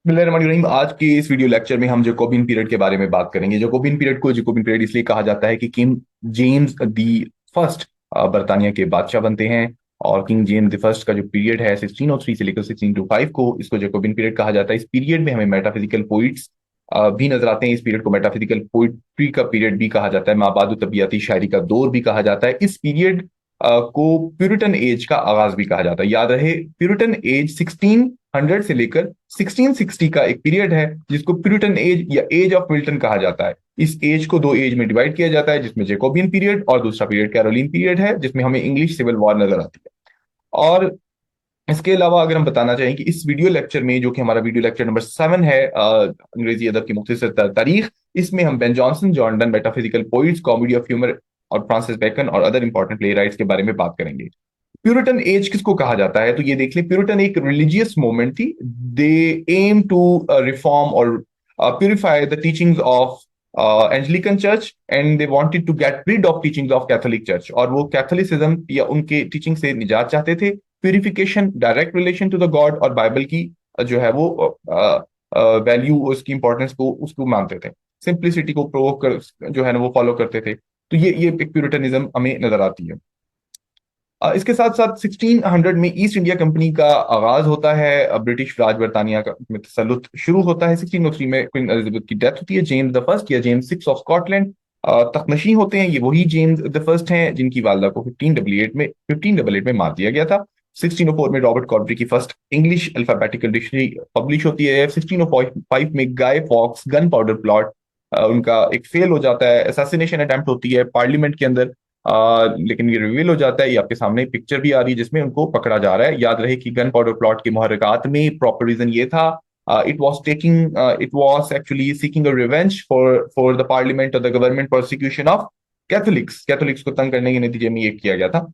बिस्मिल्लाहिर्रहमानिर्रहीम। आज के इस वीडियो लेक्चर में हम जैकोबियन पीरियड के बारे में बात करेंगे। जैकोबियन पीरियड को जैकोबियन पीरियड इसलिए कहा जाता है कि किंग जेम्स दी फर्स्ट बरतानिया के बादशाह बनते हैं। और किंग जेम्स द फर्स्ट का जो पीरियड है 1603 से लेकर 1625 को, इसको जैकोबियन पीरियड कहा जाता है। इस पीरियड में हमें मेटाफिजिकल पोइट्स भी नजर आते हैं। इस पीरियड को मेटाफिजिकल पोइट्री का पीरियड भी कहा जाता है, माबादु तबियाती शायरी का दौर भी कहा जाता है। इस पीरियड को प्यूरिटन एज का आगाज भी कहा जाता है। याद रहे, प्यूरिटन एज 1600 से लेकर 1660 का एक पीरियड है जिसको प्यूरिटन एज या एज ऑफ मिल्टन कहा जाता है। इस एज को दो एज में डिवाइड किया जाता है, जिसमें जैकोबियन पीरियड और दूसरा पीरियड कैरोलिन पीरियड है, जिसमें हमें इंग्लिश सिविल वॉर नजर आती है। और इसके अलावा अगर हम बताना चाहें कि इस वीडियो लेक्चर में, जो कि हमारा वीडियो लेक्चर नंबर 7 है, अंग्रेजी अदब की मुख्तसर तारीख, इसमें हम Ben Jonson Jordan, metaphysical poets, comedy of humour और फ्रांसिस बेकन और अदर इंपॉर्टेंट प्ले राइट्स के बारे में बात करेंगे। प्यूरिटन एज किसको कहा जाता है? तो ये देख लें, प्यूरिटन एक रिलीजियस मूवमेंट थी। दे एम टू रिफॉर्म और purify the teachings of Anglican church and they wanted to get rid of teachings of Catholic church. और वो कैथोलिसिज्म या उनके टीचिंग से निजात चाहते थे। Purification, direct relation to the God और बाइबल की जो है वो वैल्यू, उसकी इंपॉर्टेंस को उसको मानते थे। सिंप्लिसिटी को प्रोवोक कर जो है ना वो फॉलो करते थे। तो ये एक प्यूरिटनिज्म हमें नजर आती है। इसके साथ साथ 1600 में ईस्ट इंडिया कंपनी का आगाज होता है। ब्रिटिश राज बरतानिया का में तसल्लुत शुरू होता है। 1603 में क्वीन एलिजाबेथ की डेथ होती है। जेम्स द फर्स्ट या जेम्स सिक्स ऑफ स्कॉटलैंड तख्तनशी होते हैं। ये वही जेम्स द फर्स्ट हैं जिनकी वालदा को 1588 में मार दिया गया था। 1604 में रॉबर्ट कॉर्बरी की first English alphabetical dictionary publish होती है। 1605 में गाय फॉक्स गन पाउडर प्लॉट उनका एक फेल हो जाता है। असैसिनेशन अटेम्प्ट होती है पार्लियामेंट के अंदर, लेकिन ये रिवील हो जाता है। ये आपके सामने पिक्चर भी आ रही है जिसमें उनको पकड़ा जा रहा है। याद रहे कि गन पाउडर प्लॉट के मुहर्रिकात में प्रॉपर रीजन ये था, it was actually seeking a revenge for the parliament और the government prosecution of Catholics को तंग करने के नतीजे में ये किया गया था।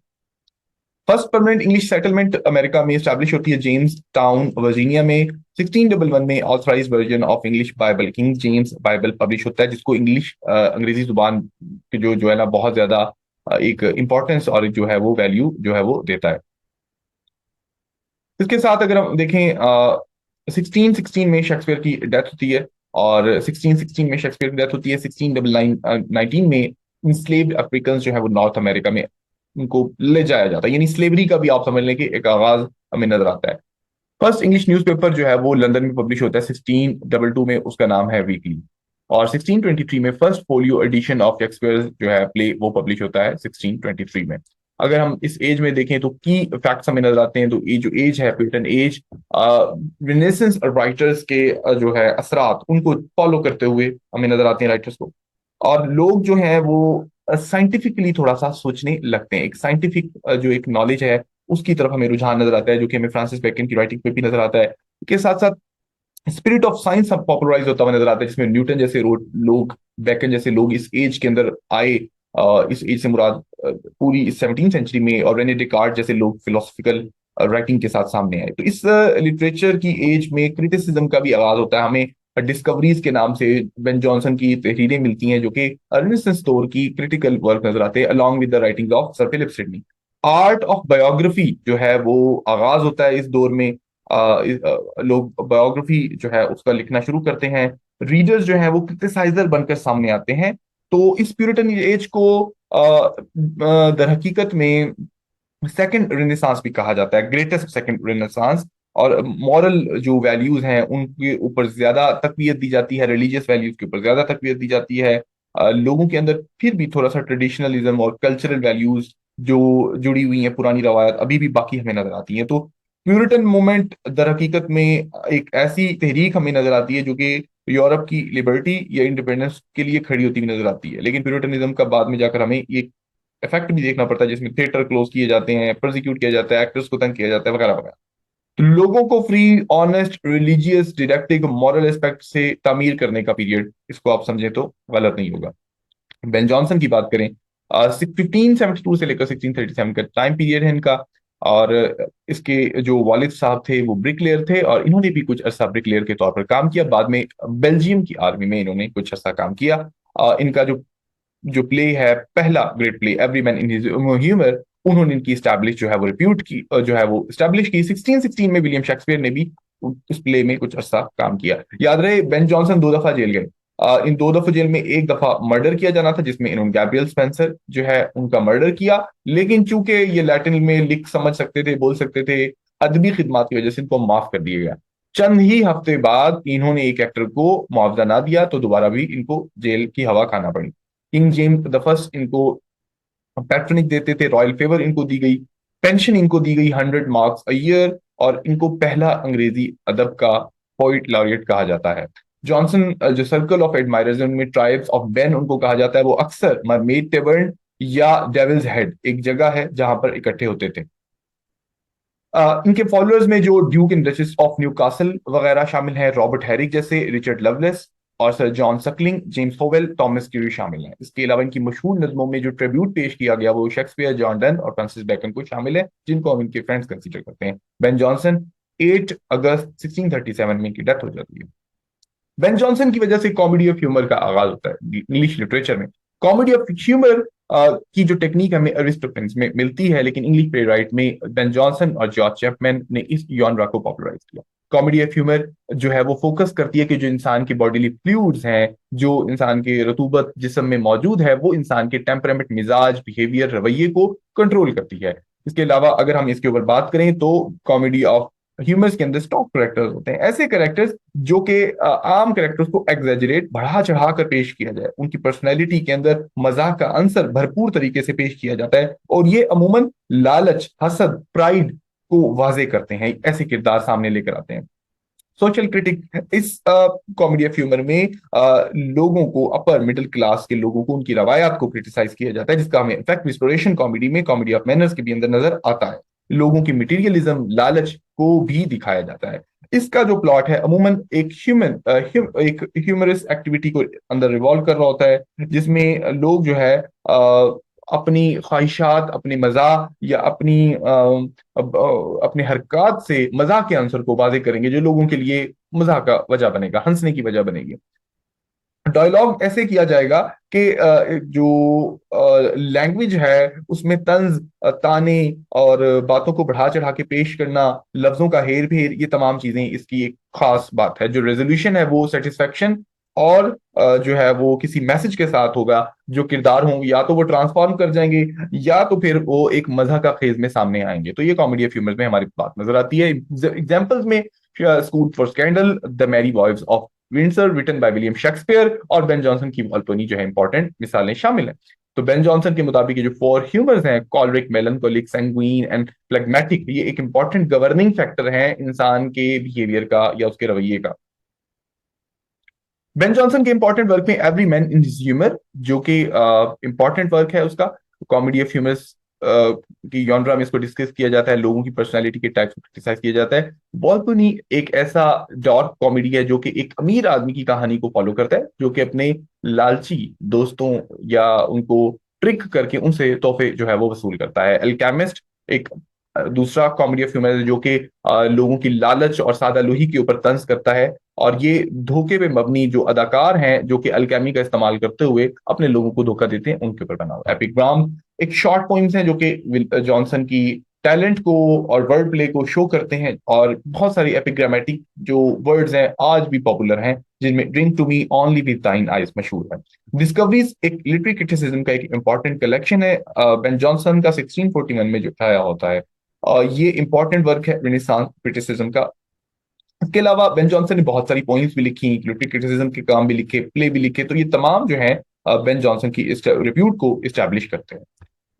First permanent English settlement America में स्टैब्लिश होती है जेम्स टाउन वर्जीनिया में। 1611 में authorise version of English Bible, King James Bible, publish होता है, जिसको इंग्लिश अंग्रेजी जुबान की जो है ना बहुत ज्यादा एक इंपॉर्टेंस और जो है वो वैल्यू जो है वो देता है। इसके साथ अगर हम देखें, 1616 में शेक्सपियर की डेथ होती है। और 1616 में शेक्सपियर की डेथ होती है। 1619 में इंस्लेव्ड अफ्रीकन जो है वो नॉर्थ अमेरिका में उनको ले जाया जाता है। यानी स्लेवरी का भी आप समझ लें कि एक आगाज हमें नजर आता है। फर्स्ट इंग्लिश न्यूज़पेपर जो है वो लंदन में पब्लिश होता है 1622 में, उसका नाम है वीकली। और 1623 में first folio edition of Shakespeare जो है प्ले वो पब्लिश होता है 1623 में। अगर हम इस एज में देखें तो की फैक्ट्स हमें नजर आते हैं। तो ये जो एज है प्यूरिटन एज, रिनेसेंस राइटर्स के जो है असरात उनको फॉलो करते हुए हमें नजर आते हैं राइटर्स को। और लोग जो हैं वो साइंटिफिकली थोड़ा सा सोचने लगते हैं। एक साइंटिफिक जो एक नॉलेज है उसकी तरफ हमें रुझान नजर आता है, जो कि हमें फ्रांसिस बेकन की राइटिंग पे भी नजर आता है। के साथ साथ स्पिरिट ऑफ साइंस अब पॉपुलराइज होता हुआ नजर आता है, जिसमें न्यूटन जैसे लोग, बेकन जैसे लोग इस एज के अंदर आए। इस एज से मुराद पूरी 17वीं सेंचुरी में, और रेने डेकार्ट जैसे लोग फिलोसफिकल राइटिंग के साथ सामने आए। तो इस लिटरेचर की एज में क्रिटिसिज्म का भी आगाज होता है। हमें डिस्कवरीज के नाम से बेन जॉनसन की तहरीरें मिलती हैं, जो कि रेनेसांस दौर की क्रिटिकल वर्क नजर आते हैं, along with the writing of sir Philip Sidney. Art of biography जो है वो आगाज होता है इस दौर में। लोग बायोग्राफी जो है उसका लिखना शुरू करते हैं। रीडर्स जो है वो क्रिटिसाइजर बनकर सामने आते हैं। तो इस प्यूरिटन एज को दर हकीकत में सेकंड रेनेसांस भी कहा जाता है, ग्रेटेस्ट सेकंड रेनेसांस। और मॉरल जो वैल्यूज हैं उनके ऊपर ज्यादा तकवीत दी जाती है, रिलीजियस वैल्यूज के ऊपर ज्यादा तकवीत दी जाती है। लोगों के अंदर फिर भी थोड़ा सा ट्रेडिशनलिज्म और कल्चरल वैल्यूज जो जुड़ी हुई हैं, पुरानी रवायत अभी भी बाकी हमें नजर आती हैं। तो प्यूरिटन मूवमेंट दर हकीकत में एक ऐसी तहरीक हमें नजर आती है जो कि यूरोप की लिबर्टी या इंडिपेंडेंस के लिए खड़ी होती हुई नजर आती है। लेकिन प्यूरिटनिज्म का बाद में जाकर हमें ये इफेक्ट भी देखना पड़ता है, जिसमें थिएटर क्लोज किए जाते हैं, प्रोसिक्यूट किया जाता है, एक्टर्स को तंग किया जाता है, वगैरह वगैरह। तो लोगों को free, honest, religious, deductive, moral aspect से तामीर करने का पीरियड, इसको आप समझें तो गलत नहीं होगा। बेन जॉनसन की बात करें, 1572 से लेकर 1637 का टाइम पीरियड है इनका। और इसके जो वालिद साहब थे वो ब्रिकलेयर थे, और इन्होंने भी कुछ अरसा ब्रिकलेयर के तौर पर काम किया। बाद में बेल्जियम की आर्मी में इन्होंने कुछ अरसा काम किया। इनका जो जो प्ले है, पहला great play every man in his humour, उन्होंने इनकी स्टैब्लिश जो है वो रिप्यूट की, जो है वो स्टैब्लिश की। 1616 में विलियम शेक्सपियर ने भी उस प्ले में कुछ अर्सा काम किया। याद रहे बेन जॉनसन 2 दफा जेल गए। इन 2 दफा जेल में एक दफा मर्डर किया जाना था, जिसमें इन्होंने गैब्रियल स्पेंसर जो है उनका मर्डर किया, लेकिन चूंकि ये लैटिन में लिख समझ सकते थे, बोल सकते थे, अदबी खिदमात की वजह से इनको माफ कर दिया गया। चंद ही हफ्ते बाद इन्होंने एक एक्टर को मुआवजा ना दिया तो दोबारा भी इनको जेल की हवा खाना पड़ी। किंग जेम्स द फर्स्ट इनको पैट्रनिक देते थे, रॉयल फेवर इनको दी गई, पेंशन इनको दी गई 100 मार्क्स अ ईयर, और इनको पहला अंग्रेजी अदब का पोइट लॉरिएट कहा जाता है। जॉनसन जो सर्कल ऑफ एडमायरर्स उनमें ट्राइब्स ऑफ बेन उनको कहा जाता है, वो अक्सर मरमेड टेबर्न या डेविल्स हेड एक जगह है जहां पर इकट्ठे होते थे। इनके फॉलोअर्स में जो duke and duchess of Newcastle वगैरह शामिल हैं, रॉबर्ट हैरिक जैसे, रिचर्ड लवलेस और sir John Suckling, James Howell, Thomas Carew शामिल हैं। इसके अलावा इनकी मशहूर नज़मों में जो ट्रिब्यूट पेश किया गया वो शेक्सपियर, जॉन डन और फ्रांसिस बेकन को शामिल है, जिनको हम इनके फ्रेंड्स कंसीडर करते हैं। बेन जॉनसन 8 अगस्त 1637 में इनकी डेथ हो जाती है। बेन जॉनसन की वजह से कॉमेडी ऑफ ह्यूमर का आगाज होता है इंग्लिश लिटरेचर में। कॉमेडी ऑफ ह्यूमर की जो टेक्निक हमें अरिस्टोफेंस में मिलती है, लेकिन इंग्लिश प्ले राइट में बेन जॉनसन और जॉर्ज चैपमैन ने इस जॉनरा को पॉपुलराइज किया। कॉमेडी ऑफ ह्यूमर जो है वो फोकस करती है कि जो इंसान के बॉडीली फ्लूइड्स हैं, जो इंसान के रतूबत जिस्म में मौजूद है, वो इंसान के टेम्परामेंट, मिजाज, बिहेवियर, रवैये को कंट्रोल करती है। इसके अलावा अगर हम इसके ऊपर बात करें तो कॉमेडी ऑफ ह्यूमर्स के अंदर स्टॉक करेक्टर्स होते हैं, ऐसे करेक्टर्स जो कि आम करेक्टर्स को एग्जेजरेट, बढ़ा चढ़ा कर पेश किया जाए, उनकी पर्सनैलिटी के अंदर मजाक का अंसर भरपूर तरीके से पेश किया जाता है, और ये अमूमन लालच, हसद, प्राइड को वाजे करते हैं, ऐसे किरदार सामने लेकर आते हैं। सोशल क्रिटिक इस कॉमेडी ऑफ ह्यूमर में लोगों को, अपर मिडिल क्लास के लोगों को, उनकी रवायात को क्रिटिसाइज किया जाता है, जिसका हमें इफेक्ट रिस्टोरेशन कॉमेडी में, कॉमेडी ऑफ मैनर्स के भी अंदर नजर आता है। लोगों की मटेरियलिज्म, लालच को भी दिखाया जाता है। इसका जो प्लॉट है अमूमन एक एक ह्यूमरस एक्टिविटी को अंदर रिवॉल्व कर रहा होता है, जिसमें लोग जो है अपनी ख्वाहिशात, अपने मजाक या अपनी हरकत से मजाक के आंसर को वाजे करेंगे, जो लोगों के लिए मजाक का वजह बनेगा, हंसने की वजह बनेगी। डायलॉग ऐसे किया जाएगा कि जो लैंग्वेज है उसमें तंज, ताने और बातों को बढ़ा चढ़ा के पेश करना, लफ्जों का हेर फेर, ये तमाम चीजें इसकी एक खास बात है। जो रेजोल्यूशन है वो सेटिस्फेक्शन और जो है वो किसी मैसेज के साथ होगा। जो किरदार होंगे या तो वो ट्रांसफॉर्म कर जाएंगे या तो फिर वो एक मजा का खेज में सामने आएंगे। तो ये कॉमेडी ऑफ ह्यूमर में हमारी बात नजर आती है। एग्जाम्पल्स में school for scandal, the merry boys of Windsor written by William Shakespeare और बेन जॉनसन की अल्पनी जो है इंपॉर्टेंट मिसालें शामिल हैं। तो बेन जॉनसन के मुताबिक ये जो 4 ह्यूमर्स हैं, कॉलरिक, मेलनकोलिक, सैंग्विन एंड फ्लेगमेटिक, ये एक इंपॉर्टेंट गवर्निंग फैक्टर है इंसान के बिहेवियर का या उसके रवैये का। बेन जॉनसन के इंपॉर्टेंट वर्क में every man in his humour, जो कि इंपॉर्टेंट वर्क है उसका, कॉमेडी ऑफ ह्यूमर्स की जॉनरा में इसको डिस्कस किया जाता है, लोगों की पर्सनालिटी के टाइप्स को क्रिटिसाइज किया जाता है। बॉल्कनी एक ऐसा डार्क कॉमेडी है जो कि एक अमीर आदमी की कहानी को फॉलो करता है, जो कि अपने लालची दोस्तों या उनको ट्रिक करके उनसे तोहफे जो है वो वसूल करता है। एल्केमिस्ट एक दूसरा कॉमेडी ऑफ ह्यूमर जो कि लोगों की लालच और सादा लोही के ऊपर तंज करता है, और ये धोखे पे मबनी जो अदाकार हैं जो कि अलकेमी का इस्तेमाल करते हुए अपने लोगों को धोखा देते हैं, उनके ऊपर बना हुआ। एपिग्राम एक शॉर्ट पोइम्स हैं जो कि जॉनसन की टैलेंट को और वर्ड प्ले को शो करते हैं, और बहुत सारी एपिग्रामेटिक जो वर्ड्स हैं आज भी पॉपुलर हैं, जिनमें drink to me only with thine eyes मशहूर है। डिस्कवरीज एक लिटरेरी क्रिटिसिज्म का एक इंपॉर्टेंट कलेक्शन है, बेन जॉनसन का 1641 में जो आया होता है। ये इंपॉर्टेंट वर्क है रेनेसांस क्रिटिसिज्म का। इसके अलावा बेन जॉनसन ने बहुत सारी पोइम्स भी लिखी, लिटरेरी क्रिटिसिज्म के काम भी लिखे, प्ले भी लिखे, तो ये तमाम जो है बेन जॉनसन की रिप्यूट को इस्टेब्लिश करते हैं।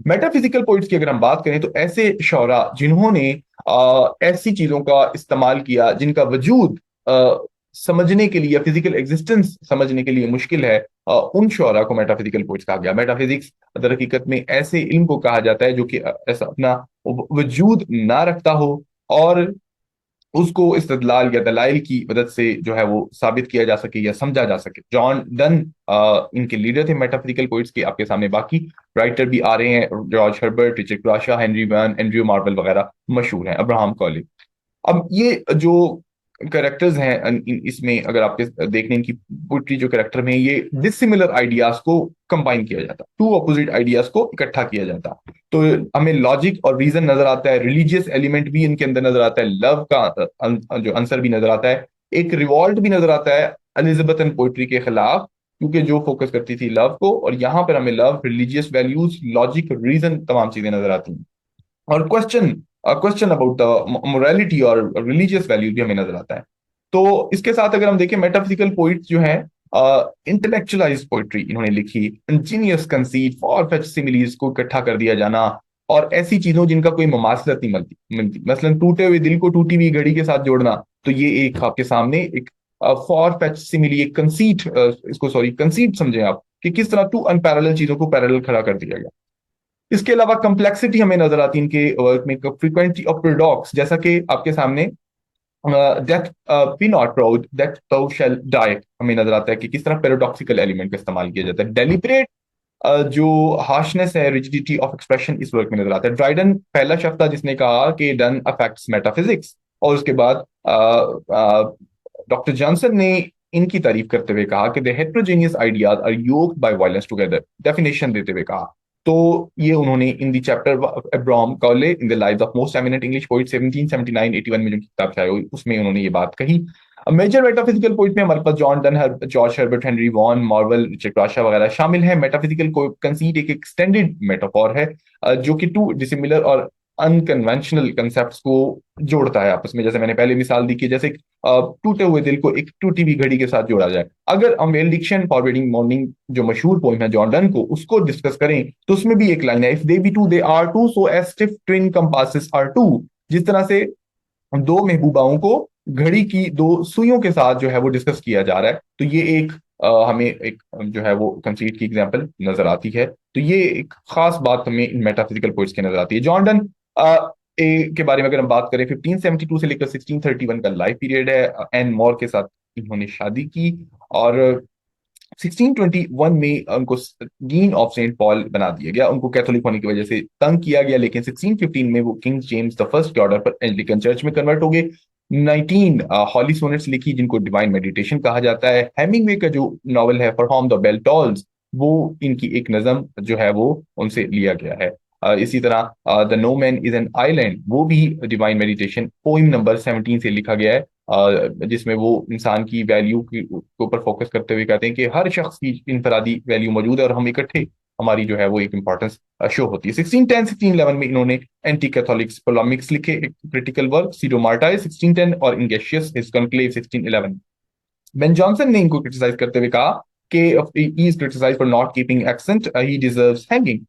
मेटाफिजिकल पॉइंट्स की अगर हम बात करें तो ऐसे शौरा जिन्होंने ऐसी चीजों का इस्तेमाल किया जिनका वजूद समझने के लिए या फिजिकल एग्जिस्टेंस समझने के लिए मुश्किल है, उन शौरा को मेटाफिजिकल पॉइंट्स कहा गया। मेटाफिजिक्स दर हकीकत में ऐसे इल्म को कहा जाता है जो कि ऐसा अपना वजूद ना रखता हो और उसको इस्तदलाल या दलाइल की मदद से जो है वो साबित किया जा सके या समझा जा सके। जॉन डन इनके लीडर थे मेटाफिजिकल पोइट्स के। आपके सामने बाकी राइटर भी आ रहे हैं, George Herbert, Richard Crashaw, Henry Vaughan, Andrew Marvell वगैरह मशहूर हैं, अब्राहम कॉली। अब ये जो करेक्टर्स हैं इसमें, अगर आपके देखने इनकी पोइट्री जो करेक्टर में, ये डिसिमिलर आइडियाज को कंबाइन किया जाता, टू अपोजिट आइडियाज को इकट्ठा किया जाता। तो हमें लॉजिक और रीजन नजर आता है, रिलीजियस एलिमेंट भी इनके अंदर नजर आता है, लव का जो आंसर भी नजर आता है, एक रिवॉल्ट भी नजर आता है एलिजाबेथन पोइट्री के खिलाफ, क्योंकि जो फोकस करती थी लव को, और यहाँ पर हमें love, religious values, logic, reason, तमाम चीजें नजर आती हैं। और क्वेश्चन अबाउट द मोरालिटी और रिलीजियस वैल्यू भी हमें नजर आता है। तो इसके साथ अगर हम देखें, मेटाफिजिकल पोइट्स जो हैं, इंटेलेक्चुअलाइज पोइट्री इन्होंने लिखी, Angénieux conceit, for fetch similes को इकट्ठा कर दिया जाना, और ऐसी चीजों जिनका कोई ममासलत नहीं मिलती, मसलन टूटे हुए दिल को टूटी हुई घड़ी के साथ जोड़ना, तो ये एक आपके सामने एक फॉर फेच सिमिली, एक कंसीट, इसको सॉरी कंसीट समझें आप, कि किस तरह टू अनपैरेलल चीजों को पैरेलल खड़ा कर दिया गया। इसके अलावा कम्प्लेक्सिटी हमें नजर आती है इनके वर्क में, फ्रीक्वेंसी ऑफ पैराडॉक्स, जैसा कि आपके सामने death be not proud that thou shall die, हमें नजर आता है कि किस तरह पैराडॉक्सिकल एलिमेंट का इस्तेमाल किया जाता है। डेलिबरेट जो हार्शनेस है, रिजिडिटी ऑफ एक्सप्रेशन इस वर्क में नजर आता है। ड्राइडन पहला शख्स था जिसने कहा कि डन अफेक्ट्स मेटाफिजिक्स, और उसके बाद डॉक्टर जॉनसन ने इनकी तारीफ करते हुए कहा कि the heterogeneous ideas are yoked by violence together, definition देते हुए कहा। तो ये उन्होंने इन द चैप्टर एब्राहम कॉले in the lives of most eminent English poet 1779-81 में जो किताब छाई हुई, उसमें उन्होंने ये बात कही। मेजर मेटाफिजिकल पोइट में हमारे पास John Donne, George Herbert, Henry Vaughan, Marvell, Richard Crashaw वगैरह शामिल है। मेटाफिजिकल कंसीट एक एक्सटेंडेड मेटाफॉर है, जो कि टू डिसिमिलर और अनकन्वेंशनल कंसेप्ट्स को जोड़ता है आपस में। जैसे मैंने पहले मिसाल दी कि जैसे टूटे हुए दिल को एक टूटी हुई घड़ी के साथ जोड़ा जाए। अगर हम मेलडिक्शन फॉरवर्डिंग मॉर्निंग जो मशहूर पोइम है जॉन डन को, उसको डिस्कस करें, तो उसमें भी एक लाइन है, if they be two they are two, so as stiff twin compasses are two. जिस तरह से दो महबूबाओं को घड़ी की दो सुइयों के साथ जो है वो डिस्कस किया जा रहा है, तो ये एक हमें एक जो है वो कंसीट की एग्जांपल नजर आती है। तो ये एक खास बात हमें इन मेटाफिजिकल पोइट्स की नजर आती है। जॉन डन के बारे में अगर हम बात करें, 1572 से लेकर 1631 का लाइफ पीरियड है। एन मोर के साथ इन्होंने शादी की, और 1621 में उनको डीन ऑफ सेंट पॉल बना दिया गया। उनको कैथोलिक होने की वजह से तंग किया गया, लेकिन 1615 में वो किंग जेम्स द फर्स्ट के ऑर्डर पर एंग्लिकन चर्च में कन्वर्ट हो गए। 19 हॉली सोनेट्स लिखी, जिनको डिवाइन मेडिटेशन कहा जाता है। हेमिंगवे का जो नॉवल है for whom the bell tolls, वो इनकी एक नज्म जो है वो उनसे लिया गया है। इसी तरह the no man is an island, वो भी डिवाइन मेडिटेशन पोइम नंबर 17 से लिखा गया है, जिसमें वो इंसान की वैल्यू के ऊपर फोकस करते हुए कहते हैं कि हर शख्स की इनफरादी वैल्यू मौजूद है, और हम इकट्ठे, हमारी जो है वो एक इंपॉर्टेंस शो होती है। 1610 1611 में इन्होंने एंटी कैथोलिक्स पोलेमिक्स लिखे, एक क्रिटिकल वर्क, सीडो मार्टाई 1610, और इंगेशियस हिज कॉन्क्लेव 1611। बेन जॉनसन ने इनको क्रिटिसाइज करते हुए कहा कि he is criticised for not keeping accent, he deserves hanging,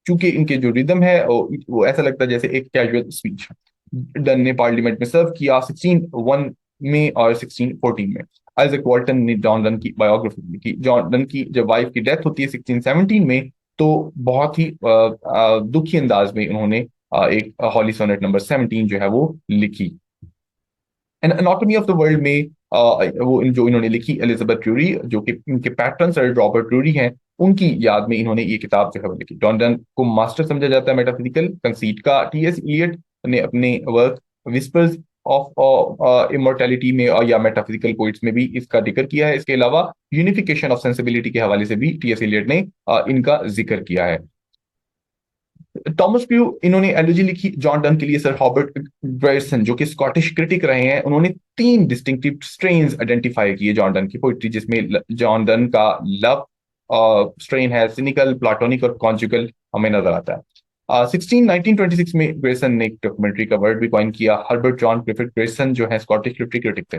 क्योंकि इनके जो रिदम है वो ऐसा लगता है जैसे एक कैजुअल स्पीच। डन ने पार्लियामेंट में सर्व किया 1601 में और 1614 में। आइजैक वॉल्टन ने जॉन डन की बायोग्राफी लिखी। जॉन डन की जब वाइफ की डेथ होती है 1617 में, तो बहुत ही दुखी अंदाज में उन्होंने एक हॉली सोनेट नंबर 17 जो है वो लिखी। An anatomy of the world में वो जो इन्होंने लिखी, एलिजाबेथ ड्यूरी, जो कि इनके पैट्रन सर रॉबर्ट ड्यूरी हैं, उनकी याद में इन्होंने ये किताब जो है वो लिखी। जॉन डन को मास्टर समझा जाता है मेटाफिजिकल कंसीट का। टीएस इलियट ने अपने वर्क विस्पर्स ऑफ इमोर्टैलिटी में या मेटाफिजिकल पोइट्स में भी इसका जिक्र किया है। इसके अलावा यूनिफिकेशन ऑफ सेंसिबिलिटी के हवाले से भी टीएस इलियट ने इनका जिक्र किया है। टॉमस प्यू, इन्होंने एलोजी लिखी जॉन डन के लिए। सर हॉबर्ट ग्रायरसन, जो कि स्कॉटिश क्रिटिक रहे हैं, उन्होंने तीन डिस्टिंक्टिव स्ट्रेन्स आइडेंटिफाई किए जॉन डन की पोइट्री, जिसमें जॉन डन का लव स्ट्रेन है, सिनिकल, प्लाटोनिक और कॉन्जुगल, हमें नजर आता है। 1926 में ग्रेसन ने एक डॉक्यूमेंट्री का वर्ड भी कॉइन किया। हर्बर्ट जॉन ग्रिफिथ ग्रेसन जो है स्कॉटिश लिटरेरी क्रिटिक थे।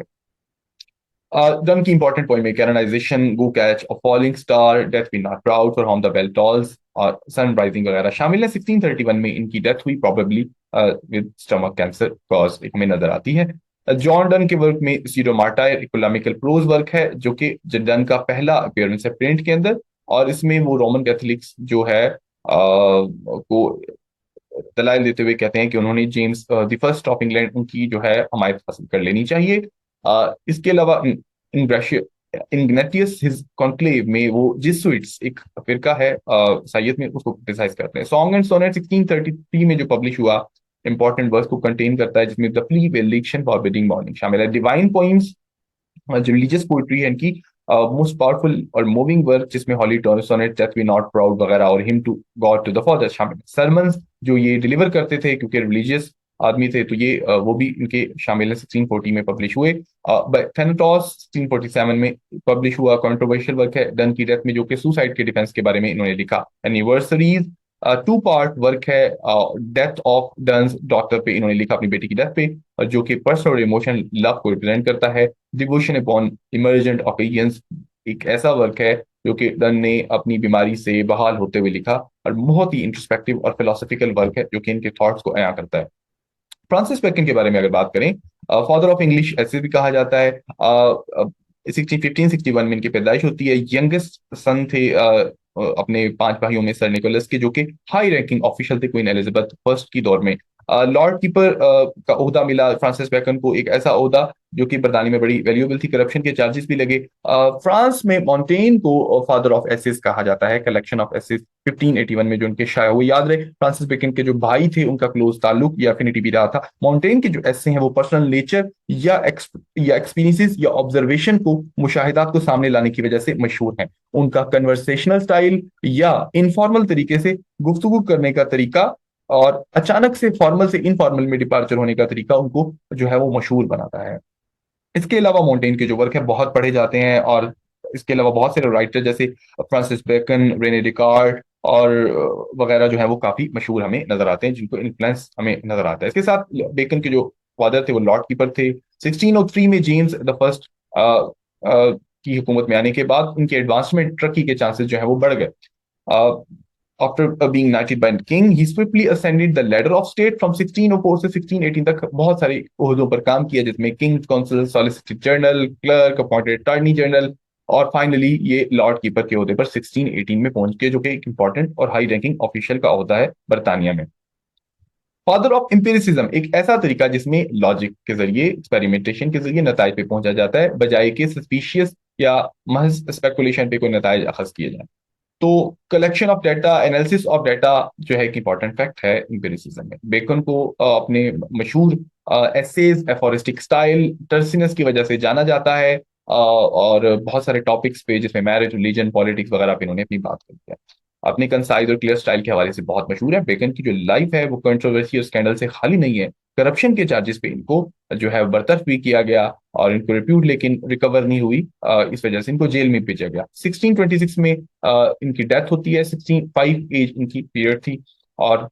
डन की इंपॉर्टेंट पोइम है canonisation, go catch a falling star, death be not proud, for whom the bell tolls और सन राइजिंग वगैरह शामिल है। 1631 में इनकी डेथ हुई, probably with stomach cancer cause, एक में नजर आती है। जॉन डन के वर्क में सीरो मार्टायर इकोनॉमिकल प्रोज वर्क है, जो कि डन का पहला अपीयरेंस है प्रिंट के अंदर, और इसमें वो रोमन कैथोलिक्स जो है को दलाइल देते हुए कहते हैं कि उन्होंने James the first of England, उनकी जो है हमायत हासिल कर लेनी चाहिए। इसके अलावा इग्नेटियस हिज कॉन्क्लेव में वो जिसुइट्स एक फिरका है ईसाइयत में, उसको क्रिटिसाइज करते हैं। सॉन्ग एंड सोनेट 1633 में जो पब्लिश हुआ, इंपॉर्टेंट वर्क को कंटेन करता है, जिसमें the flea, valediction, forbidding mourning शामिल है। डिवाइन पोइम्स जो रिलीजियस पोइट्री है इनकी मोस्ट पावरफुल और मूविंग वर्क, जिसमें holy sonnet, death be not proud वगैरह और hymn to God to the father शामिल है। सरमन्स जो ये डिलीवर करते थे क्योंकि रिलीजियस आदमी थे, तो ये वो भी इनके शामिल है। 1640 में पब्लिश हुए। थेनाटोस 1647 में पब्लिश हुआ। कंट्रोवर्शियल वर्क है डन की डेथ में, जो कि सुसाइड के डिफेंस के बारे में इन्होंने लिखा। एनिवर्सरीज टू पार्ट वर्क है। डेथ ऑफ डन्स डॉटर पे इन्होंने लिखा, अपनी बेटी की डेथ पे, और जो कि पर्सनल और इमोशनल लव को रिप्रेजेंट करता है। डिवोशन अपॉन इमर्जेंट ओकेजन्स एक ऐसा वर्क है जो कि डन ने अपनी बीमारी से बहाल होते हुए लिखा, और बहुत ही इंट्रोस्पेक्टिव और फिलोसफिकल वर्क है जो कि इनके थॉट्स को अया करता है। फ्रांसिस बेकन के बारे में अगर बात करें, फादर ऑफ इंग्लिश ऐसे भी कहा जाता है। 1561 में इनकी पैदाइश होती है। यंगेस्ट सन थे अपने पांच भाइयों में सर निकोलस के, जो कि हाई रैंकिंग ऑफिशियल थे क्वीन एलिजाबेथ फर्स्ट की दौर में। लॉर्ड कीपर का ओहदा मिला फ्रांसिस बेकन को, एक ऐसा ओहदा जो कि बरतानिया में बड़ी वैल्यूएबल थी। करप्शन के चार्जेस भी लगे। फ्रांस में मॉन्टेन को फादर ऑफ एसेस कहा जाता है। कलेक्शन ऑफ एसेस 1581 में जो उनके शाया हुए, याद रहे फ्रांसिस बेकन के जो भाई थे उनका क्लोज ताल्लुक या अफिनिटी भी रहा था। मॉन्टेन के जो एसे हैं वो पर्सनल नेचर या एक्सपीरियंसेस या ऑब्जर्वेशन को, मुशाहिदात को सामने लाने की वजह से मशहूर हैं। उनका कन्वर्सेशनल स्टाइल या इनफॉर्मल तरीके से गुफ्तगू करने का तरीका और अचानक से फॉर्मल से इनफॉर्मल में डिपार्चर होने का तरीका उनको जो है वो मशहूर बनाता है। इसके अलावा मोंटेन के जो वर्क है बहुत पढ़े जाते हैं, और इसके अलावा बहुत सारे राइटर जैसे फ्रांसिस बेकन, रेने डिकार्ट और वगैरह जो है वो काफी मशहूर हमें नजर आते हैं, जिनको इन्फ्लुएंस हमें नजर आता है। इसके साथ बेकन के जो फादर थे वो लॉर्ड कीपर थे। 1603 में जेम्स द फर्स्ट की हुकूमत में आने के बाद उनके एडवांसमेंट तरक्की के चांसेस जो है वो बढ़ गए। After being knighted by the king, he swiftly ascended the ladder of state from 1604 से 1618 तक बहुत सारे ओहदों पर काम किया, जिसमें Kings council, solicitor general, clerk, appointed attorney general, और फाइनली ये लॉर्ड कीपर के ओहदे पर 1618 में पहुंच गए, जो कि एक इंपॉर्टेंट और हाई रैंकिंग ऑफिशियल का ओहदा है बरतानिया में। फादर ऑफ एम्पिरिसिज्म एक ऐसा तरीका जिसमें लॉजिक के जरिए, एक्सपेरिमेंटेशन के जरिए नताज पे पहुंचा जाता है, बजाय कि सस्पिशियस या महज स्पेकुलेशन पे कोई नताज अखज किए जाए। तो collection of data, analysis of data जो है एक इंपॉर्टेंट फैक्ट है एम्पिरिसिज्म में। बेकन को अपने मशहूर एसेज, एफोरिस्टिक स्टाइल, टर्सिनस की वजह से जाना जाता है, और बहुत सारे टॉपिक्स पे जिसमें मैरिज, रिलीजन, पॉलिटिक्स वगैरह पे इन्होंने अपनी बात करी है। अपने कंसाइज और क्लियर स्टाइल के हवाले से बहुत मशहूर है। बेकन की जो लाइफ है वो कंट्रोवर्सी और स्कैंडल से खाली नहीं है। करप्शन के चार्जेस पे इनको जो है बर्तरफ भी किया गया, और इनको रिप्यूट लेकिन रिकवर नहीं हुई, इस वजह से इनको जेल में भेजा गया। 1626 में इनकी डेथ होती है। 65 एज इनकी पीरियड थी। और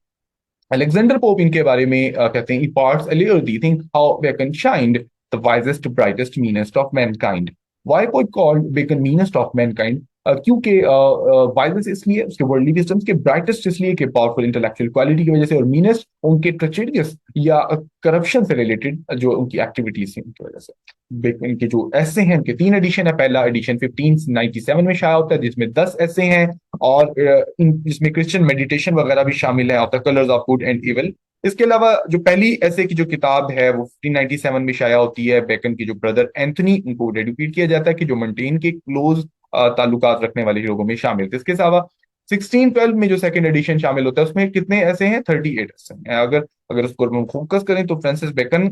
अलेक्जेंडर पोप इनके बारे में कहते हैं, imparts a little think how Bacon shined, the wisest, brightest, meanest of mankind. Why poet called Bacon meanest of mankind? क्योंकि वाइजेस्ट इसलिए, उसके वर्ल्डली विजडम्स के, ब्राइटेस्ट इसलिए कि पावरफुल इंटेलेक्चुअल क्वालिटी की वजह से, और मीनेस्ट उनके ट्रेचेरियस या करप्शन से रिलेटेड जो उनकी एक्टिविटीज थी उनकी वजह से। बेकन के जो ऐसे हैं उनके तीन एडिशन है। पहला एडिशन 1597 में शाया होता है, जिसमें 10 ऐसे हैं, और जिसमें क्रिश्चियन मेडिटेशन वगैरह भी शामिल है, of the colours of good and evil. इसके अलावा जो पहली ऐसे की जो किताब है वो 1597 में शाया होती है। बेकन की जो ब्रदर एंथनी, उनको डेडिकेट किया जाता है कि जो मेंटेन के क्लोज ताल्लुकात रखने वाले लोगों में शामिल थे। इसके अलावा 1612 में जो सेकंड एडिशन शामिल होता है उसमें कितने ऐसे हैं, 38 ऐसे हैं। अगर अगर उसको फोकस करें तो फ्रांसिस बेकन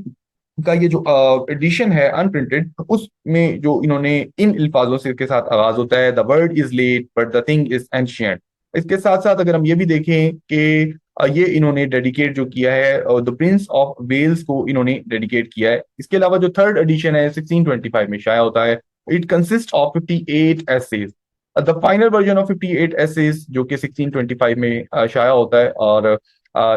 का ये जो एडिशन है अनप्रिंटेड, उसमें जो इन्होंने इन अल्फाजों से के साथ आगाज होता है, the word is late but the thing is ancient. इसके साथ साथ अगर हम ये भी देखें कि ये इन्होंने डेडिकेट जो किया है द प्रिंस ऑफ वेल्स को इन्होंने डेडिकेट किया है। इसके अलावा जो थर्ड एडिशन है 1625 में शाया होता है, it consist of 58 essays। The final version of 58 essays जो कि 1625 में शाया होता है, और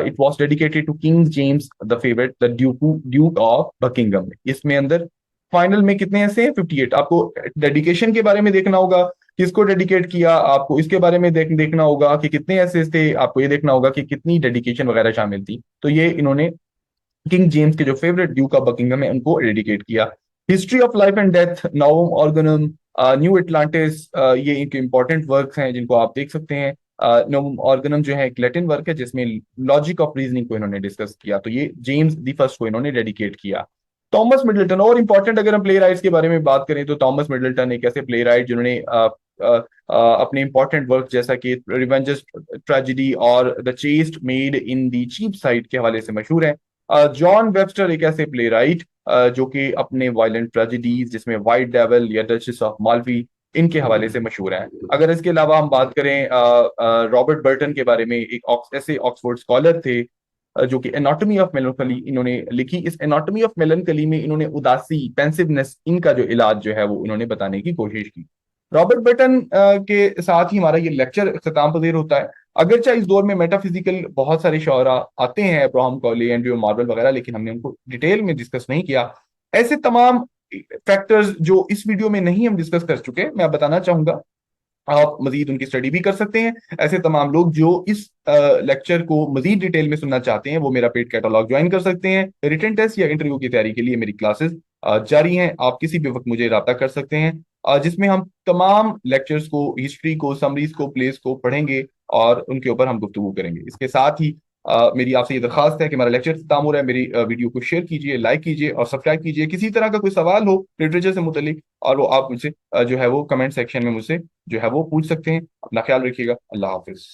it was dedicated to King James the favourite, the Duke of Buckingham. इसमें अंदर फाइनल में कितने ऐसे हैं, 58। आपको डेडिकेशन के बारे में देखना होगा, किसको डेडिकेट किया, आपको इसके बारे में देखना होगा कि कितने ऐसे थे, आपको ये देखना होगा कि कितनी डेडिकेशन वगैरह शामिल थी। तो ये इन्होंने किंग जेम्स के जो फेवरेट ड्यूक ऑफ बकिंगम है उनको डेडिकेट किया। History of life and death, Novum Organum, New Atlantis, ये इनके इंपॉर्टेंट वर्क्स हैं जिनको आप देख सकते हैं। नोवम ऑर्गनम जो है एक लैटिन वर्क है जिसमें लॉजिक ऑफ रीजनिंग को इन्होंने डिस्कस किया, तो ये जेम्स द फर्स्ट को इन्होंने डेडिकेट किया। थॉमस मिडल्टन, और इंपॉर्टेंट अगर हम प्ले राइट्स के बारे में बात करें तो थॉमस मिडल्टन एक ऐसे प्ले राइट जिन्होंने अपने इंपॉर्टेंट वर्क जैसा कि रिवेंजर्स ट्रेजिडी और the chaste maid in the Cheapside के हवाले से मशहूर हैं। जॉन वेबस्टर एक ऐसे प्ले राइट जो कि अपने वायलेंट ट्रेजिडीज जिसमें वाइट डेविल या डचेस ऑफ माल्फी इनके हवाले से मशहूर हैं। अगर इसके अलावा हम बात करें रॉबर्ट बर्टन के बारे में, एक ऐसे ऑक्सफोर्ड स्कॉलर थे जो कि एनाटॉमी ऑफ मेलनकली इन्होंने लिखी। इस एनाटॉमी ऑफ मेलनकली में इन्होंने उदासी, पेंसिवनेस, इनका जो इलाज जो है वो इन्होंने बताने की कोशिश की। रॉबर्ट बर्टन के साथ ही हमारा ये लेक्चर अख्ताम पजीर होता है। अगरचे इस दौर में मेटाफिजिकल बहुत सारे शौरा आते हैं, अब्राहम कॉली, एंड्रयू मार्वल वगैरह, लेकिन हमने उनको डिटेल में डिस्कस नहीं किया। ऐसे तमाम फैक्टर्स जो इस वीडियो में नहीं हम डिस्कस कर चुके, मैं बताना चाहूंगा आप मजीद उनकी स्टडी भी कर सकते हैं। ऐसे तमाम लोग जो इस लेक्चर को मजीद डिटेल में सुनना चाहते हैं वो मेरा पेड कैटलॉग ज्वाइन कर सकते हैं। रिटन टेस्ट या इंटरव्यू की तैयारी के लिए मेरी क्लासेस जारी हैं, आप किसी भी वक्त मुझे रब्ता कर सकते हैं, जिसमें हम तमाम लेक्चर्स को, हिस्ट्री को, समरीज को, प्लेस को पढ़ेंगे और उनके ऊपर हम गुफ्तगू करेंगे। इसके साथ ही मेरी आपसे ये दरखास्त है कि हमारा लेक्चर खत्म हो रहा है, मेरी वीडियो को शेयर कीजिए, लाइक कीजिए और सब्सक्राइब कीजिए। किसी तरह का कोई सवाल हो लिटरेचर से मुतलिक और वो आप मुझसे जो है वो कमेंट सेक्शन में मुझसे जो है वो पूछ सकते हैं। अपना ख्याल रखिएगा। अल्लाह हाफिज।